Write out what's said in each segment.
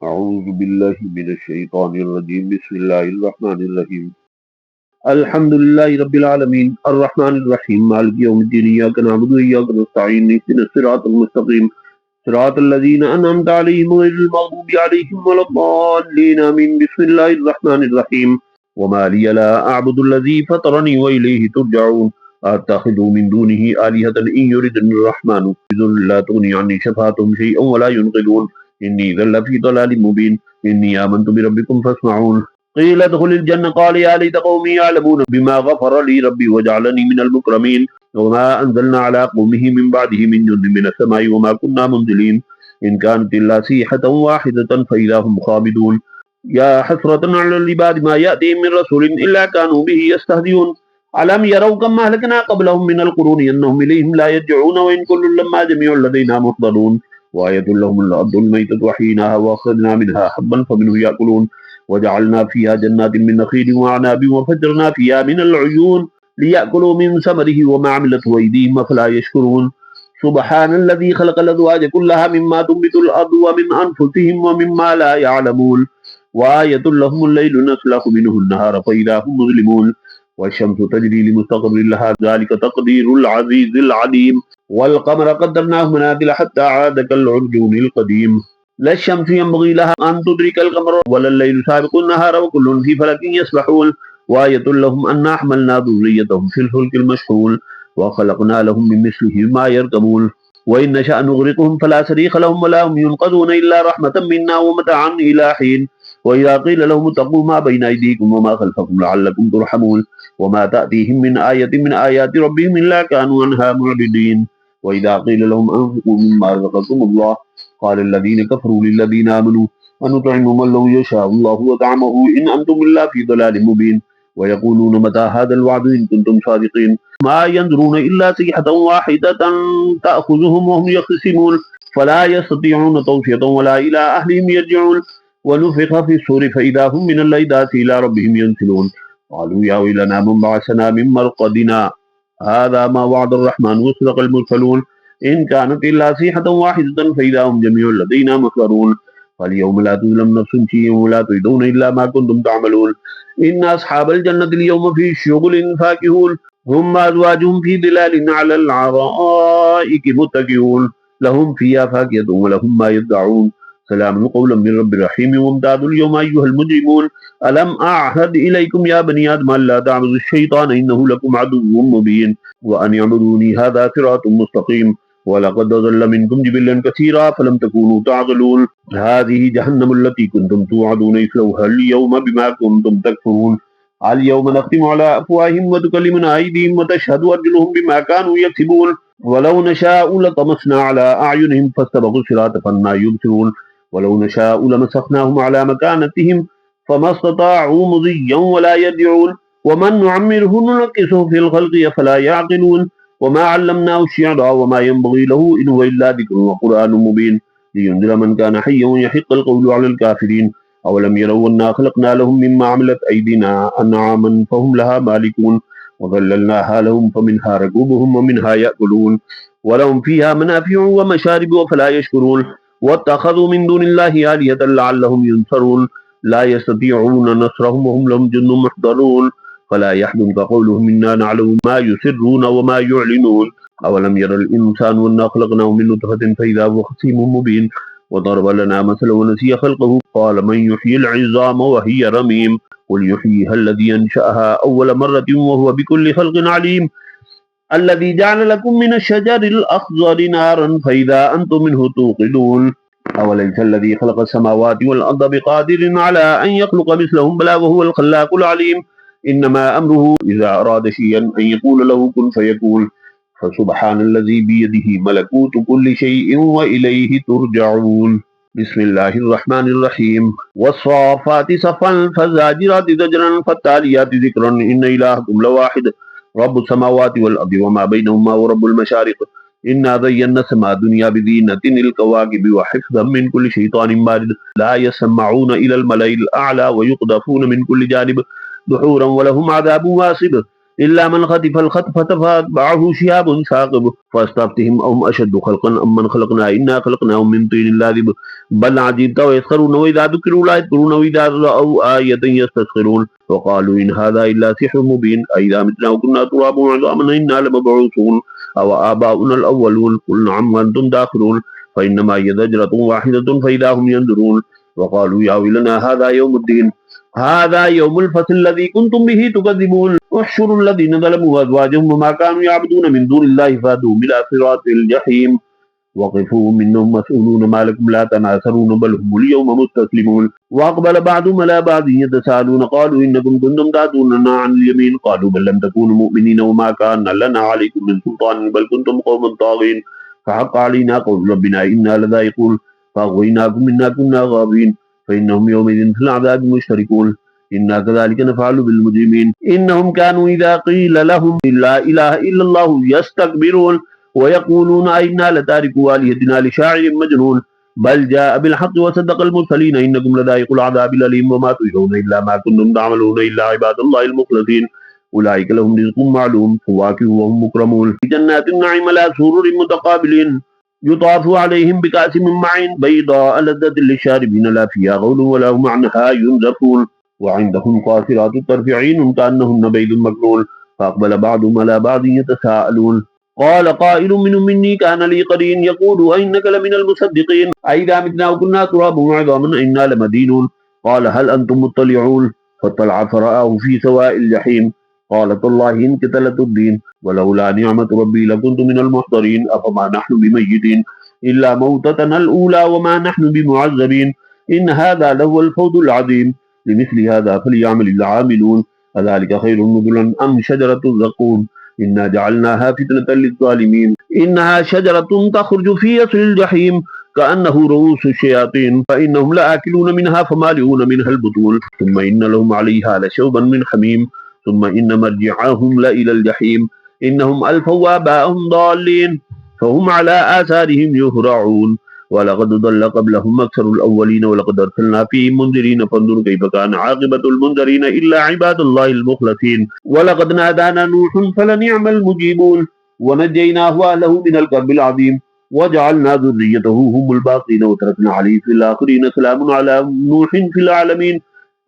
अऊज़ु बिल्लाहि मिनश शैतानिर रजीम बिस्मिल्लाहिर रहमानिर रहीम अल्हम्दुलिल्लाहि रब्बिल आलमीन अर्रहमानिर रहीम मालिकि यौमिद्दीन इय्याका नअबुदु व इय्याका नस्तईन इहदिनस सिरातल मुस्तक़ीम सिरातल लज़ीना अनअमता अलैहिम गैरिल मग़दूबि अलैहिम वलद्दाल्लीन आमीन बिस्मिल्लाहिर रहमानिर रहीम वमा लिय ला अअबुदुल्लज़ी फ़तरनी व इलैहि तुरजऊन अत्तखिज़ु मिन दूनिहि आलिहतन इन युरिदुनिर रहमानु बिदुर्रिन ला तुग़नी अन्नी शफ़ाअतुहुम शैअन व ला युनक़िज़ून इन्नी इज़्ज़न लफ़ी ज़लालिम मुबीन इन्नी आमनतु बिरब्बिकुम फ़स्मऊन क़ील उद्ख़ुलिल जन्नह क़ाल या लैता क़ौमी यअलमून बिमा ग़फ़र ली रब्बी वजअलनी मिनल मुकरमीन वमा अंज़लना अला क़ौमिही मिन बअदिही मिन जुन्दिन मिनस समाई वमा कुन्ना मुंज़िलीन इन कानत इल्ला सीहतन वाहिदतन फ़इज़ा हुम ख़ामिदून या हसरतन अलल इबाद मा यअतीहिम मिन रसूलिन इल्ला कानू बिही यस्तहज़िऊन अलम यरौ कम अहलकना क़ब्लहुम मिनल क़ुरूनि अन्नहुम इलैहिम ला यरजिऊन व इन कुल्लुन लम्मा जमीउन लदैना मुहज़रून वआयतुल लहुमुल अर्दुल मैततु वहीनाहा वअख़रजना मिनहा हब्बन फमिन्हु याकुलून वजअलना फ़ीहा जन्नातिन मिन नख़ीलिन वअनाबिन वफ़ज्जरना फ़ीहा मिनल उयून लियअकुलू मिन समरिही वमा अमिलतहु अयदीहिम अफ़ला यशकुरून सुब्हानल्लज़ी ख़लक़ल अज़वाज कुल्लहा मिम्मा तुंबितुल अर्दु व मिन अनफुसिहिम व मिम्मा ला यअलमून वआयतुल लहुमुल लैलु नस्लखु मिन्हु अन्नहार फ़इज़ा हुम मुज़लिमून वश्शम्सु तजरी लिमुस्तक़र्रिन लहा ज़ालिका तक़दीरुल अज़ीज़िल अलीम वल्क़मर क़द्दरनाहु मनाज़िल हत्ता आदा कल्उरजूनिल क़दीम लश्शम्सु यंबग़ी लहा अन तुदरिकल क़मर वलल्लैलु साबिक़ुन नहार वकुल्लुन फ़ी फ़लकिन यस्बहून वआयतुल लहुम अन्ना हमलना ज़ुर्रिय्यतहुम फ़िल फ़ुल्किल मशहून वख़लक़ना लहुम मिन मिस्लिहि मा यरकबून वइन नशअ नुग़रिक़हुम फ़ला सरीख़ लहुम वला हुम युनक़ज़ून इल्ला रहमतम मिन्ना वमताअन इला हीन वइज़ा क़ील लहुम इत्तक़ू मा बैन अयदीकुम वमा ख़ल्फ़कुम लअल्लकुम तुरहमून वमा तअतीहिम मिन आयतिन मिन आयाति रब्बिहिम इल्ला कानू अन्हा मुअरिदीन वइज़ा क़ील लहुम अनफ़िक़ू मिम्मा रज़क़कुमुल्लाह क़ाल अल्लज़ीन कफ़रू लिल्लज़ीन आमनू अनुत'iमु मन लौ यशाअल्लाहु अत'अमहु इन अंतुम इल्ला फ़ी ज़लालिम मुबीन वयक़ूलून मता हाज़ल वअदु इन कुंतुम सादिक़ीन मा यंज़ुरून इल्ला सयहतन वाहिदतन तअख़ुज़ुहुम वहुम यख़्तसिमून फ़ला यस्ततीऊन तौसियतन वला इला अहलिहिम यरजिऊन वनुफ़िख़ फ़िस्सूरि फ़इज़ा हुम मिनल अज़दाथि इला रब्बिहिम यंसिलून क़ालू या वैलना मन बअसना मिन मरक़दिना हाज़ा मा वअदर रहमानु वसदक़ल मुरसलून इन कानत इल्ला सीहतन वाहिदतन फ़इज़ा हुम जमीउन लदैना मुहज़रून फ़ल्यौम ला तुज़लम नफ़्सुन शैअन वला तुजज़ौन इल्ला मा कुंतुम तअमलून इन्न अस्हाबल जन्नति अल-यौम फ़ी शुग़ुलिन फ़ाकिहून हुम व अज़वाजुहुम फ़ी ज़िलालिन अलल अराइकि मुत्तकिऊन लहुम फ़ीहा फ़ाकिहतुन व लहुम मा यदअऊन सलामुन क़ौलन मिन रब्बिर रहीम वम्ताज़ुल यौमा अय्युहल मुजरिमून अलम अअहद इलैकुम या बनी आदम अल्ला तअबुदुश शैतान इन्नहु लकुम अदुव्वुम मुबीन व अन अ'बुदूनी हाज़ा सिरातुम मुस्तक़ीम वलक़द अज़ल्ल मिनकुम जिबिल्लन कसीरा फलम तकूनू तअक़िलून हाज़िही जहन्नमु अल्लती कुंतुम तुअदून इस्लौहा अल-यौम बिमा कुंतुम तकफ़ुरून अल-यौम नख़्तिमु अला अफ़वाहिहिम व तुकल्लिमुना अयदीहिम व तशहदु अर्जुलुहुम बिमा कानू यक्सिबून वलौ नशाअ लतमस्ना अला अ'युनिहिम फस्तबक़ु सिरात फअन्ना युबसिरून वलौ नशाअ लमसख़नाहुम अला मकानतिहिम फमस्तताअू मुज़िय्यन वला यरजिऊन वमन नुअम्मिरहु नुनक्किसहु फ़िल ख़ल्क़ि अफ़ला यअक़िलून वमा अल्लमनाहु अश-शि'रा वमा यंबग़ी लहु इन हुवा इल्ला ज़िक्रुन व क़ुरआनुम मुबीन लियुनज़िरा मन कान हय्यन वयहिक़्क़ल क़ौलु अलल काफ़िरीन अवलम यरौ अन्ना ख़लक़ना लहुम मिम्मा अमिलत अयदीना अन'आमन फ़हुम लहा मालिकून वज़ल्ललनाहा लहुम फ़मिन्हा रकूबुहुम वमिन्हा यअकुलून वलहुम फ़ीहा मनाफ़िअु वमशारिबु अफ़ला यशकुरून वत्तख़ज़ू मिन दूनिल्लाहि आलिहतन लअल्लहुम युनसरून ला यस्ततीऊन नस्रहुम वहुम लहुम जुन्दुन मुहज़रून फ़ला यहज़ुनका क़ौलुहुम इन्ना नअलमु मा युसिर्रून वमा युअलिनून अवलम यरल इंसानु अन्ना ख़लक़नाहु मिन नुतफ़तिन फ़इज़ा हुवा ख़सीमुम मुबीन वضرب لنا مثلا ونسي خلقه قال من يحيي العظام وهي رميم قل يحييها الذي أنشأها أول مرة وهو بكل خلق عليم الذي جعل لكم من الشجر الأخضر نارا فإذا أنتم منه توقدون أوليس الذي خلق السماوات والأرض بقادر على أن يخلق مثلهم بلى وهو الخلاق العليم إنما أمره إذا أراد شيئا أن يقول له كن فيكون فسبحان الذي بيده ملكوت كل شيء وإليه ترجعون بسم الله الرحمن الرحيم والصافات صفا فالزاجرات زجرا فالتاليات ذكرا إن إلهكم لواحد رب السماوات والأرض وما بينهما ورب المشارق إنا زينا السماء الدنيا بزينة الكواكب وحفظا من كل شيطان مارد لا يسمعون إلى الملأ الأعلى ويقذفون من كل جانب دحورا ولهم عذاب واصب إلا من خطف الخطفة فأتبعه شهاب ثاقب فاستفتهم أهم أشد خلقا أم من خلقنا إنا خلقناهم من طين لازب بل عجبت ويسخرون وإذا ذكروا لا يذكرون وإذا رأوا آية يستسخرون وقالوا إن هذا إلا سحر مبين أئذا متنا وكنا ترابا وعظاما إنا لمبعوثون أو آباؤنا الأولون قل نعم وأنتم داخلون فإنما هي زجرة واحدة فإذا هم ينظرون وقالوا يا ويلنا هذا يوم الفصل الذي كنتم به تكذبون احشروا الذين ظلموا وأزواجهم وما كانوا يعبدون من دون الله فادوهم إلى صراط الجحيم وقفوهم إنهم مسؤولون ما لكم لا تناصرون بل هم اليوم مستسلمون وأقبل بعضهم على بعض يتساءلون قالوا إنكم كنتم تعدوننا عن اليمين قالوا بل لم تكونوا مؤمنين وما كان لنا عليكم من سلطان بل كنتم قوما طاغين فحق علينا قول ربنا إنا لذائقون فأغويناكم إنا كنا غابين فإنهم يومئذ في العذاب مشتركون إنا كذلك نفعل بالمجرمين إنهم كانوا إذا قيل لهم لا إله إلا الله يستكبرون ويقولون أئنا لتاركوا آلهتنا لشاعر مجنون بل جاء بالحق وصدق المرسلين إنكم لذائقوا العذاب الأليم وما تجزون إلا ما كنتم تعملون إلا عباد الله المخلصين أولئك لهم رزق معلوم فواكه وهم مكرمون في جنات النعيم على سرر متقابلين يطاف عليهم بكأس من معين بيضاء لذة للشاربين لا فيها غول ولا هم عنها ينزفون وعندهم قاصرات الطرف عين كأنهن بيض مكنون فأقبل بعضهم على بعض يتساءلون قال قائل منهم إني كان لي قرين يقول أئنك لمن المصدقين أئذا متنا وكنا ترابا وعظاما إنا لمدينون قال هل أنتم مطلعون فاطلع فرآه في سواء الجحيم قال تالله إن قتلت الدين ولولا نعمة ربي لكنت من المحضرين أفما نحن بميتين إلا موتتنا الأولى وما نحن بمعذبين إن هذا لهو الفوز العظيم لمثل هذا فليعمل العاملون أذلك خير نزلا أم شجرة الزقوم إنا جعلناها فتنة للظالمين إنها شجرة تخرج في أصل الجحيم كأنه رؤوس الشياطين فإنهم لآكلون منها فمالئون منها البطون ثم إن لهم عليها لشوبا من حميم ثم إن مرجعهم لإلى الجحيم إنهم ألفوا آباءهم ضالين فهم على آثارهم يهرعون ولقد ضل قبلهم أكثر الأولين ولقد أرسلنا فيهم منذرين فانظر كيف كان عاقبة المنذرين إلا عباد الله المخلصين ولقد نادانا نوح فلنعم المجيبون ونجيناه وأهله من الكرب العظيم وجعلنا ذريته هم الباقين وتركنا عليه في الآخرين سلام على نوح في العالمين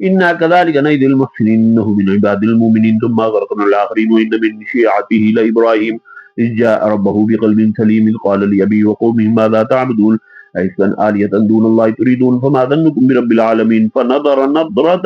إنا كذلك نجزي المحسنين إنه من عباد المؤمنين ثم أغرقنا الآخرين وإن من شيعته لإبراهيم إذ جاء ربه بقلب سليم قال لأبيه وقومه ماذا تعبدون أئفكا آلهة دون الله تريدون فما ظنكم برب العالمين فنظر نظرة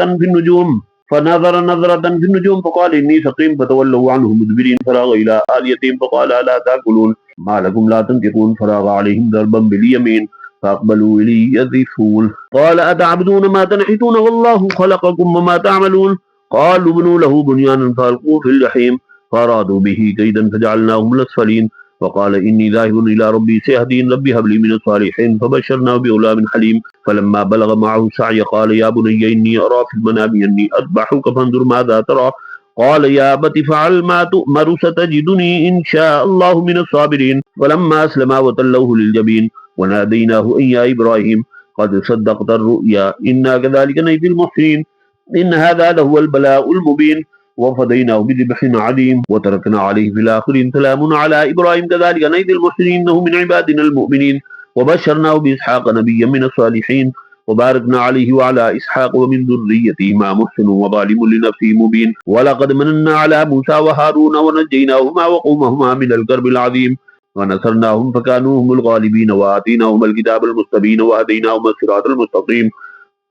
في النجوم فقال إني سقيم فتولوا عنه مدبرين فراغ إلى آلهتهم فقال ألا تأكلون ما لكم لا تنطقون فراغ عليهم ضربا باليمين فأقبلوا إليه يذفون قال أتعبدون ما تنحتون والله خلقكم وما تعملون قالوا ابنوا له بنيانا فألقوه في الجحيم فأرادوا به كيدا فجعلناهم الأسفلين وقال إني ذاهب إلى ربي سيهدين ربي هب لي من الصالحين فبشرناه بغلام حليم فلما بلغ معه السعي قال يا بني إني أرى في المنام أني أذبحك فانظر ماذا ترى قال يا أبت فعل ما تؤمر ستجدني إن شاء الله من الصابرين فلما أسلما وتلوه للجبين وناديناه أن يا إبراهيم قد صدقت الرؤيا إنا كذلك نجزي المحسنين إن هذا لهو البلاء المبين وفديناه بذبح عليم وتركنا عليه في الآخرين سلام على إبراهيم كذلك نجزي المحسنين إنه من عبادنا المؤمنين وبشرناه بإسحاق نبيا من الصالحين وباركنا عليه وعلى إسحاق ومن ذريتهما محسن وظالم لنفسه مبين ولقد مننا على موسى وهارون ونجيناهما وقومهما من الكرب العظيم ونصرناهم فكانوا هم الغالبين وآتيناهم الكتاب المستبين وهديناهم الصراط المستقيم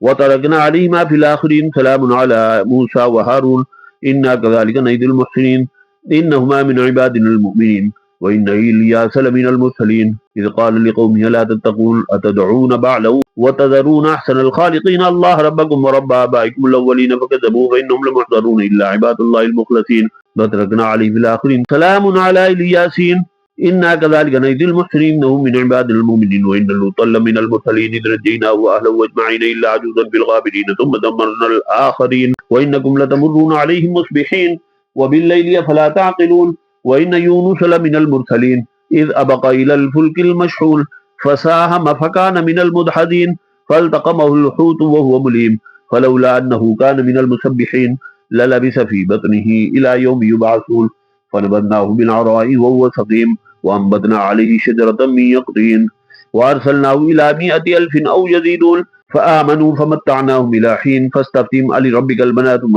وتركنا عليهما في الآخرين سلام على موسى وهارون إنا كذلك نجزي المحسنين إنهما من عبادنا المؤمنين وإن إلياس لمن المرسلين إذ قال لقومه لا تتقون أتدعون بعلا وتذرون أحسن الخالقين الله ربكم ورب آبائكم الأولين فكذبوه فإنهم لمحضرون إلا عباد الله المخلصين وتركنا عليه في الآخرين سلام على إلياسين إنا كذلك نجزي المحسنين إنه من عبادنا المؤمنين وإن لوطا لمن المرسلين إذ نجيناه وأهله أجمعين إلا عجوزا في الغابرين ثم دمرنا الآخرين وإنكم لتمرون عليهم مصبحين وبالليل أفلا تعقلون وإن يونس لمن المرسلين إذ أبق إلى الفلك المشحون فساهم فكان من المدحضين فالتقمه الحوت وهو مليم فلولا أنه كان من المسبحين ललबिस फी बत्निही इला यौम युबअसून फनबذनाहु बिलअराई वहुव सकीम वअंबतना अलैहि शजरतम मिन यक़तीन वअरसलनाहु इला मिअति अल्फिन औ यज़ीदून फ़आमनू फ़मत्तअनाहुम इला हीन फ़स्तफ़्तिहिम अलिरब्बिकल बनातु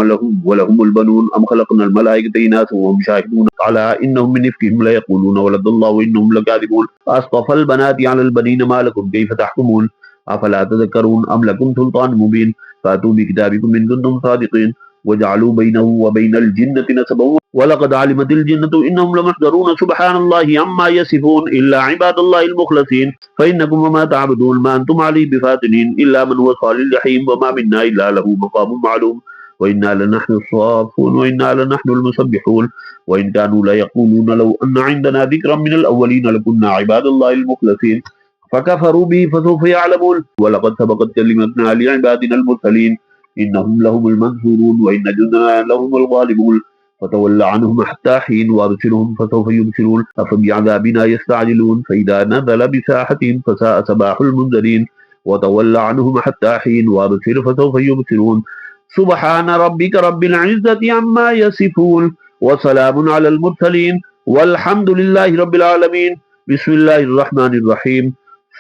वलहुमुल बनून अम ख़लक़नल मलाइकता इनासन वहुम शाहिदून अला इन्नहुम मिन इफ़्किहिम लयक़ूलून वलदल्लाहु वइन्नहुम लकाज़िबून अस्तफ़ल बनाति अलल बनीन मा लकुम कैफ़ तहकुमून अफ़ला तज़क्करून अम लकुम सुल्तानुम मुबीन फ़अतू बिकिताबिकुम इन कुंतुम सादिक़ीन वजअलू बैनहु व बैनल जिन्नति नसबा वलक़द अलिमतिल जिन्नतु इन्नहुम लमुहज़रून सुब्हानल्लाहि अम्मा यसिफ़ून इल्ला इबादल्लाहिल मुख़लसीन फ़इन्नकुम वमा तअबुदून मा अंतुम अलैहि बिफ़ातिनीन इल्ला मन हुवा सालिल जहीम वमा मिन्ना इल्ला लहू मक़ामुन मालूम वइन्ना लनहनु अस्साफ़ून वइन्ना लनहनुल मुसब्बिहून वइन कानू लयक़ूलून लौ अन्न इंदना ज़िक्रन मिनल अव्वलीन लकुन्ना इबादल्लाहिल मुख़लसीन फ़कफ़रू बिही फ़सौफ़ यअलमून वलक़द सबक़त कलिमतुना लिइबादिनल मुरसलीन इन्नहुम लहुमुल मंसूरून व इन्न जुंदना लहुमुल गालिबून فتول عنهم حتى حين وابصرهم فسوف يبصرون أفبعذابنا يستعجلون فإذا نزل بساحتهم فساء صباح المنذرين وتول عنهم حتى حين وابصر فسوف يبصرون سبحان ربك رب العزة عما يصفون وسلام على المرسلين والحمد لله رب العالمين بسم الله الرحمن الرحيم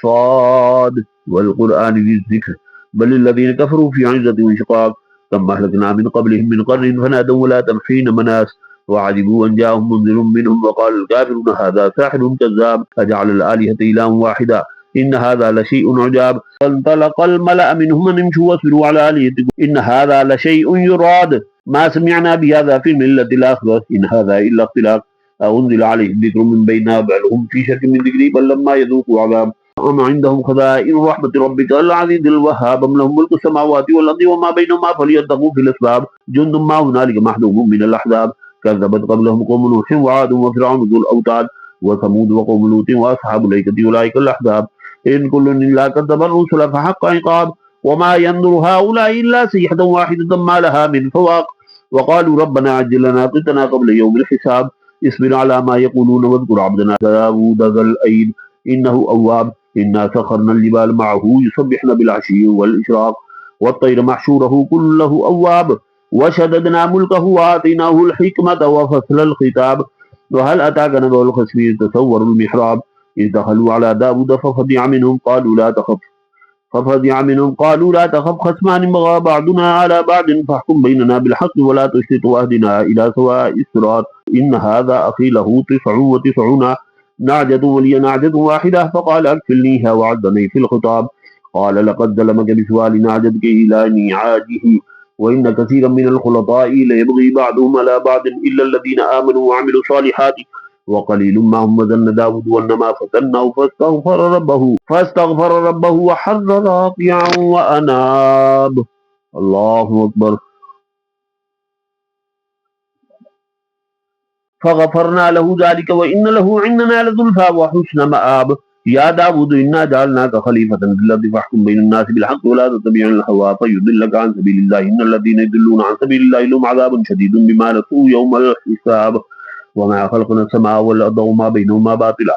صاد والقرآن ذي الذكر بل الذين كفروا في عزة وانشقاق ثم أهلكنا من قبلهم من قرن فنادوا ولا حين مناس وعجبوا أن جاءهم منذر منهم وقال الكافرون هذا ساحر كذاب أجعل الآلهة إلها واحدا إن هذا لشيء عجاب فانطلق الملأ منهم أن امشوا واصبروا على آلهتكم إن هذا لشيء يراد ما سمعنا بهذا في الملة الآخرة إن هذا إلا اختلاق أنزل عليه الذكر من بيننا بل هم في شك من ذكري بل لما يذوقوا عذاب أم عندهم خزائن رحمة ربك العزيز الوهاب أم لهم ملك السماوات والأرض وما بينهما فليتقوا في الأسباب جند ما هنالك محذوف من الأحزاب كذبت قبلهم قوم نوح وعاد وفرعون ذو الأوتاد وثمود وقوم لوط وأصحاب الأيكة أولئك الأحزاب إن كل إلا كذب الرسل فحق عقاب وما ينظر هؤلاء إلا صيحة واحدة ما لها من فواق وقالوا ربنا عجل لنا قطنا قبل يوم الحساب اصبر على ما يقولون واذكر عبدنا داود ذا الأيد إنه أواب إنا سخرنا الجبال معه يسبحن بالعشي والإشراق والطير محشوره كله أواب وشددنا ملكه وآتيناه الحكمة وفصل الخطاب وهل أتاك نبأ الخصم إذ تصوروا المحراب إذ دخلوا على داود ففزع منهم قالوا لا تخف خصمان بغى بعضنا على بعض فاحكم بيننا بالحق ولا تشتت واهدنا إلى سواء الصراط إن هذا أخي له 99 نعجة ولي نعجة واحدة فقال أكفلنيها وعدني في الخطاب قال لقد ظلمك بسؤال نعجتك إلى نعاجه وإن كثيرا من الخلطاء ليبغي بعضهم على بعض إلا الذين آمنوا وعملوا الصالحات وقليل ما هم وزن داود وإنما فتناه فاستغفر ربه وحر راكعا وأناب الله أكبر فغفرنا له ذلك وإن له عندنا لزلفى وحسن مآب يا داود إنا جعلناك خليفة في الأرض فاحكم بين الناس بالحق ولا تتبع الهوى فيضلك عن سبيل الله إن الذين يضلون عن سبيل الله لهم عذاب شديد بما نسوا يوم الحساب وما خلقنا السماء والأرض وما بينهما باطلا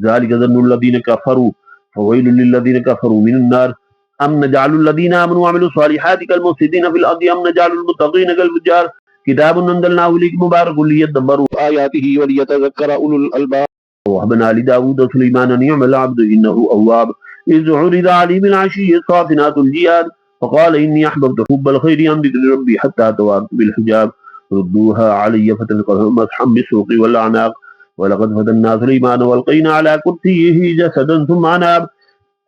ذلك ظن الذين كفروا فويل للذين كفروا من النار أم نجعل الذين آمنوا وعملوا الصالحات كالمفسدين في الأرض أم نجعل المتقين كالفجار كتاب أنزلناه إليك مبارك ليدبروا آياته وليتذكر أولو الألباب ووهبنا لداود سليمان نعم العبد إنه أواب إذ عرض عليه بالعشي الصافنات الجياد فقال إني أحببت حب الخير عن ذكر ربي حتى توارت بالحجاب ردوها علي فتلقها مسحا بالسوق والأعناق ولقد فتنا سليمان والقينا على كرسيه جسدا ثم أناب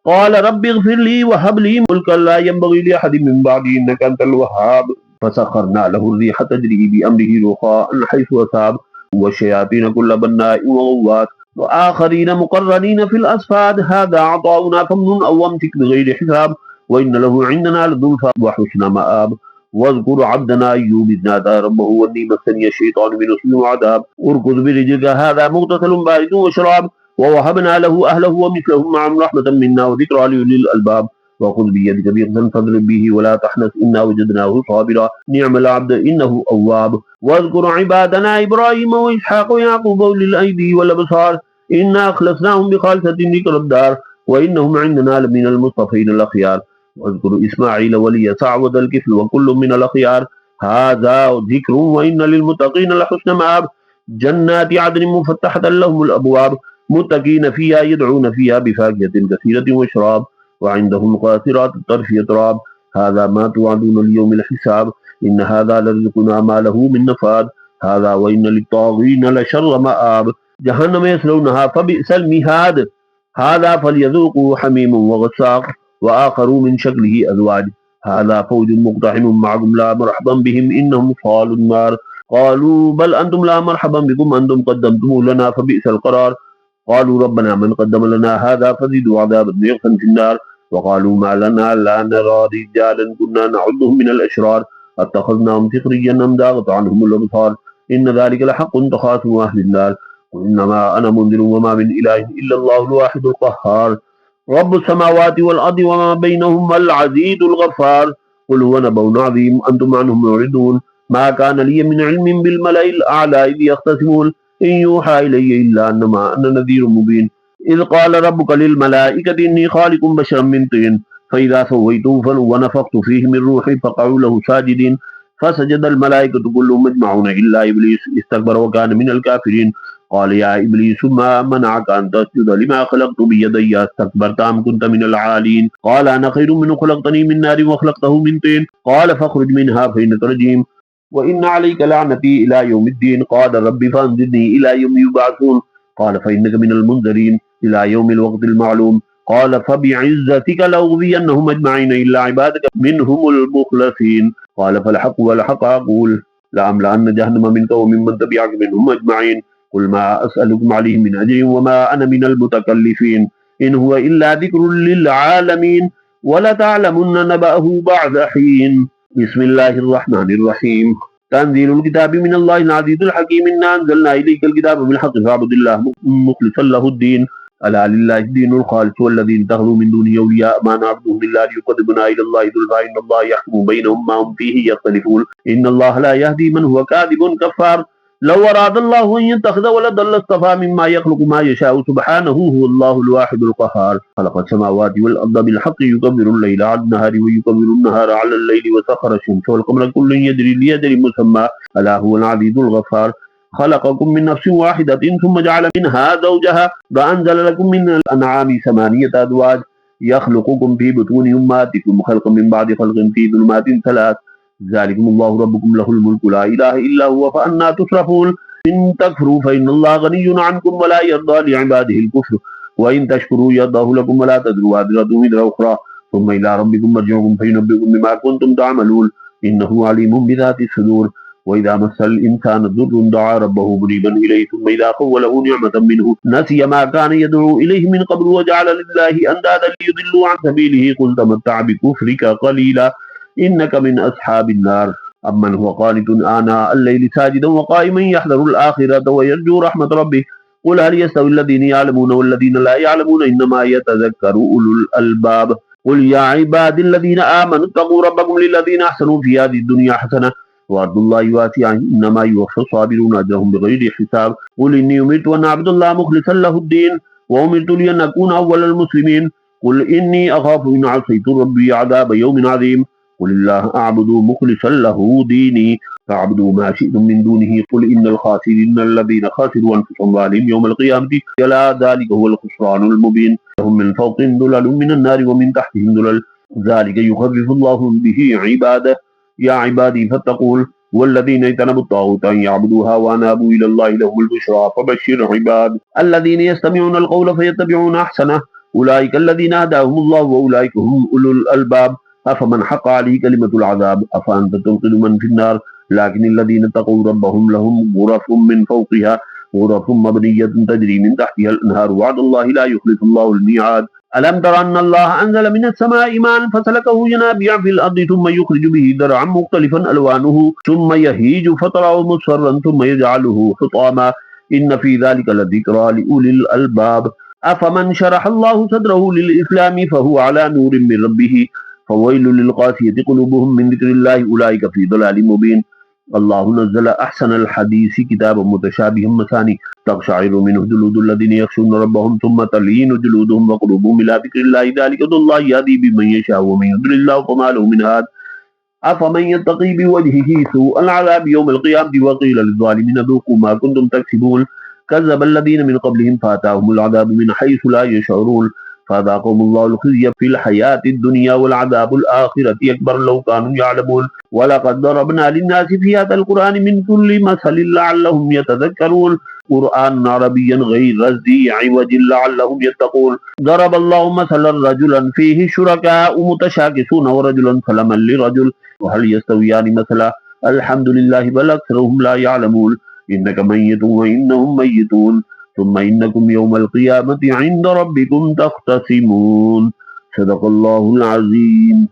قال رب اغفر لي وهب لي ملكا لا ينبغي لأحد من بعدي إنك أنت الوهاب فسخرنا له الريح تجري بأمره رخاء حيث أصاب والشياطين كل بناء وغواص وآخرين مقرنين في الأصفاد هذا عطاؤنا فامنن أو أمسك بغير حساب وإن له عندنا لزلفى وحسن مآب واذكر عبدنا أيوب إذ نادى ربه وإني مسني الشيطان بنصب وعذاب اركض برجلك هذا مغتسل بارد وشراب ووهبنا له أهله ومثلهم معهم رحمة منا وذكرى لأولي الألباب وخذ بيدك ضغطا فاضرب به ولا تحنث إنا وجدناه صابرا نعم العبد إنه أواب واذكر عبادنا إبراهيم وإسحاق ويعقوب أولي الأيدي والأبصار إنا أخلصناهم بخالصة ذكر الدار وإنهم عندنا لمن المصطفين الأخيار واذكر إسماعيل واليسع وذا الكفل وكل من الأخيار हाज़ा ज़िक्रुन व इन्न लिलमुत्तक़ीन लहुस्न मआब जन्नाति अदनिन मुफ़त्तहतन लहुमुल अबवाब मुत्तक़ीन फ़ीहा यदऊन फ़ीहा बिफ़ाकिहतिन कसीरतिन व शराब व इंदहुम क़ासिरातुत तर्फ़ अतराब हाज़ा मा तुअदून लियौमिल हिसाब इन हाज़ा लरिज़्क़ुना मा लहू मिन नफ़ाद हाज़ा व इन्न लित्ताग़ीन लशर्र मआब जहन्नम यस्लौनहा फबिअसल मिहाद हाज़ा फलयज़ूक़ू हमीमुन व गस्साक़ व आख़रू मिन शक्लिही अज़वाज हाज़ा फ़ौजुन मुक़तहिमुन मअकुम ला मरहबन बिहिम इन्नहुम सालुन नार क़ालू बल अंतुम ला मरहबन बिकुम अंतुम क़द्दमतुमूहु लना फबिअसल क़रार क़ालू रब्बना मन क़द्दम लना हाज़ा फ़ज़िदहु अज़ाबन ज़िअफ़न फ़िन्नार वक़ालू मा लना ला नरा रिजालन कुन्ना नअुद्दुहुम मिनल अशरार अत्तख़ज़नाहुम सिख़रिय्यन अम ज़ाग़त अन्हुमुल अबसार इन्न ज़ालिका लहक़्क़ुन तख़ासुमु अहलिन्नार क़ुल इन्नमा अना मुन्ज़िरुन वमा मिन इलाहिन इल्लल्लाहुल वाहिदुल क़ह्हार रब्बुस समावाति वल अर्दि वमा बैनहुमल अज़ीज़ुल गफ़्फ़ार क़ुल हुवा नबअ्उन अज़ीम अंतुम अन्हु मुरिदून मा कान लिय मिन इल्मिन बिल मलइल अअला इज़ यख़्तसिमून इन यूहा इलय्या इल्ला अन्नमा अना नज़ीरुम मुबीन इज़ क़ाल रब्बुका लिल मलाइकति इन्नी ख़ालिक़ुन बशरन मिन तीन फ़इज़ा सव्वय्तुहु वनफ़ख़्तु फ़ीहि मिन रूही फ़क़अू लहु साजिदीन फ़सजदल मलाइकतु कुल्लुहुम अजमऊन इल्ला इब्लीस इस्तकबरा व कान मिनल काफ़िरीन क़ाल या इब्लीस मा मनअक अन तस्जुद लिमा ख़लक़तु बियदैया अस्तकबरत अम कुन्त मिनल आलीन क़ाल अना ख़ैरुम मिन्हु ख़लक़तनी मिन नारिन व ख़लक़तहु मिन तीन क़ाल फ़ख़्रुज मिन्हा फ़इन्नका रजीम व इन्न अलैका लअनती इला यौमिद्दीन क़ाल रब्बि फ़अंज़िरनी इला यौमि युबअसून क़ाल फ़इन्नका मिनल मुनज़रीन इला यौमिल वक़्तिल मालूम क़ाल फ़बिइज़्ज़तिका लअग़वियन्नहुम अजमईन इल्ला इबादक मिनहुमुल मुख़लसीन क़ाल फ़ल हक़्क़ु अक़ूल लअमलअन्न जहन्नम मिनका व मिम्मन तबिअक मिनहुम अजमईन क़ुल मा असअलुकुम अलैहि मिन अज्रिन वमा अना मिनल मुतकल्लिफ़ीन इन हुवा इल्ला ज़िक्रुन लिल आलमीन वलतअलमुन्न नबअहु बअद हीन बिस्मिल्लाहिर रहमानिर रहीम तंज़ीलुल किताबि मिनल्लाहिल अज़ीज़िल हकीम इन्ना अंज़लना इलैकल किताब बिल हक़्क़ि फ़अब्दिल्लाह मुख़लिसन लहुद्दीन अला लिल्लाहि दीनुल ख़ालिस वल्लज़ीना इत्तख़ज़ू मिन दूनिही औलिया मा नअबुदुहुम इल्ला लियुक़र्रिबूना इलल्लाहि ज़ुल्फ़ा इन्नल्लाहा यहकुमु बैनहुम मा हुम फ़ीहि यख्तलिफ़ून इन्नल्लाहा ला यहदी मन हुवा काज़िबुन कफ़्फ़ार लौ अरादल्लाहु अन यत्तख़िज़ वलदन लस्तफ़ा मिम्मा यख़्लुक़ु मा यशाअु सुब्हानहु हुवल्लाहुल वाहिदुल क़ह्हार ख़लक़स समावाति वल अर्ज़ बिल हक़्क़ि युकव्विरुल लैला अलन नहारि व युकव्विरुन नहारा अलल लैलि व सख़्ख़र अश-शम्सा वल क़मरा कुल्लुन यजरी लिअजलिन मुसम्मा अला हुवल अज़ीज़ुल गफ़्फ़ार खलक़कुम मिन नफ्सिन वाहिदतिन सुम्मा जअल मिन्हा ज़ौजहा व अंज़ल लकुम मिनल अनआमि समानियता अज़वाज यख़्लुक़ुकुम फ़ी बुतूनि उम्माहातिकुम ख़ल्क़न मिन बअदि ख़ल्क़िन फ़ी ज़ुलुमातिन सलास ज़ालिकुमुल्लाहु रब्बुकुम लहुल मुल्कु ला इलाहा इल्ला हुवा फ़अन्ना तुसरफ़ून इन तकफ़ुरू फ़इन्नल्लाहा गनिय्युन अन्कुम व ला यर्ज़ा लिइबादिहिल कुफ़्र व इन तशकुरू यर्ज़ाहु लकुम व ला तज़रु वाज़िरतुन विज़रा उख़रा सुम्मा इला रब्बिकुम मर्जिउकुम फ़युनब्बिउकुम बिमा कुन्तुम तअमलून इन्नहु अलीमुम बिज़ातिस सुदूर वइज़ा मस्सल इंसान दुर्रुन दआ रब्बहु मुनीबन इलैहि सुम्मा इज़ा ख़व्वलहु निअमतन मिन्हु नसिय मा कान यद'ू इलैहि मिन क़ब्लु व जअल लिल्लाहि अंदादन लियुदिल्लू अन सबीलिहि क़ुल तमत्तअ बिकुफ़्रिका क़लीला इन्नका मिन अस्हाबिन नार अम्मन हुवा क़ानितुन आनाअ अल-लैलि साजिदन व क़ाइमन यहज़रुल आख़िरता व यरजू रहमत रब्बिह क़ुल हल यस्तवी अल्लज़ीना यअलमून वल्लज़ीना ला यअलमून इन्नमा यतज़क्करु उलुल अलबाब क़ुल या इबादिल्लज़ीना आमनु इत्तक़ू रब्बकुम लिल्लज़ीना अहसनू फ़ी हाज़िहि दुनिया हसनह व अर्दुल्लाहि वासिअह इन्नमा युवफ़्फ़ा अस्साबिरूना अजरहुम बिग़ैरि हिसाब क़ुल इन्नी उमिरतु अन अअबुदल्लाह मुख़लिसन लहुद्दीन व उमिरतु लिअन अकूना अव्वलल मुस्लिमीन क़ुल इन्नी अख़ाफ़ु इन असैतु रब्बी अज़ाब यौमिन अज़ीम क़ुलिल्लाह अअबुदु मुख़लिसन लहु दीनी फ़अब्दुहू मा शिअ्तुम मिन दूनिही क़ुल इन्नल ख़ासिरीन अल्लज़ीना ख़सिरू अनफुसहुम व अहलीहिम यौमल क़ियामति अला ज़ालिका हुवल ख़ुस्रानुल मुबीन लहुम मिन फ़ौक़िहिम ज़ुललुम मिनन नारि व मिन तहतिहिम ज़ुलल ज़ालिका युख़व्विफ़ुल्लाहु बिही इबादह या इबादी फत्तक़ून वल्लज़ीना इज्तनबू अत्ताग़ूत अन यअबुदूहा व अनाबू इलल्लाहि लहुमुल बुश्रा फ़बश्शिर इबाद अल्लज़ीना यस्तमिऊनल क़ौला फ़यत्तबिऊना अहसनह उलाइका अल्लज़ीना हदाहुमुल्लाहु व उलाइका हुम उलुल अलबाब अफ़मन हक़्क़ अलैहि कलिमतुल अज़ाब अफ़अन्त तुन्क़िज़ु मन फ़िन्नार लाकिन्नल्लज़ीना तक़ौ रब्बहुम लहुम ग़ुरफ़ुम मिन फ़ौक़िहा ग़ुरफ़ुम मबनिय्यतुन तजरी मिन तहतिहा अल-अनहार वअदल्लाहि ला युख़्लिफ़ुल्लाहुल मिआद अलम तरा अन्नल्लाहा अंज़ल मिनस समाइ माअन फ़सलकहु यनाबिअ फ़िल अर्दि थुम्मा युख़्रिजु बिहि ज़रअन मुख़्तलिफ़न अलवानुहु थुम्मा यहीजु फ़तराहु मुस्फ़र्रन थुम्मा यजअलुहु हुतामा इन्न फ़ी ज़ालिका लज़िक्रा लिउलिल अलबाब अफ़मन शरहल्लाहु सद्रहु लिल इस्लामि फ़हुवा अला नूरिन मिन रब्बिहि फ़वैलुल लिल-क़ासियति क़ुलूबुहुम मिन ज़िक्रिल्लाहि उलाइका फ़ी ज़लालिम मुबीन अल्लाहु नज़्ज़ल अहसनल हदीसी किताबन मुतशाबिहन मसानी तक़शअरिरु मिन्हु जुलूदुल लज़ीना यख़शूना रब्बहुम थुम्मा तलीनु जुलूदुहुम व क़ुलूबुहुम इला ज़िक्रिल्लाहि ज़ालिका हुदाल्लाहि यहदी बिमन यशाअु व मन युद्लिल्लाहु फ़मा लहु मिन हाद أفمن يتقي بوجهه سوء العذاب يوم القيامة وقيل للظالمين ذوقوا ما كنتم تكسبون كذب الذين من قبلهم فأتاهم العذاب من حيث لا يشعرون فذاقهم الله الخزي في الحياة الدنيا والعذاب الآخرة أكبر لو كانوا يعلمون ولقد ضربنا للناس في هذا القرآن من كل مثل لعلهم يتذكرون قرآن عربيا غير ذي عوج لعلهم يتقون ضرب الله مثلا رجلا فيه شركاء متشاكسون ورجلا سلما لرجل وهل يستويان مثلا الحمد لله بل أكثرهم لا يعلمون إنك ميت وإنهم ميتون ثم إنكم يوم القيامة عند ربكم تختصمون صدق الله العظيم.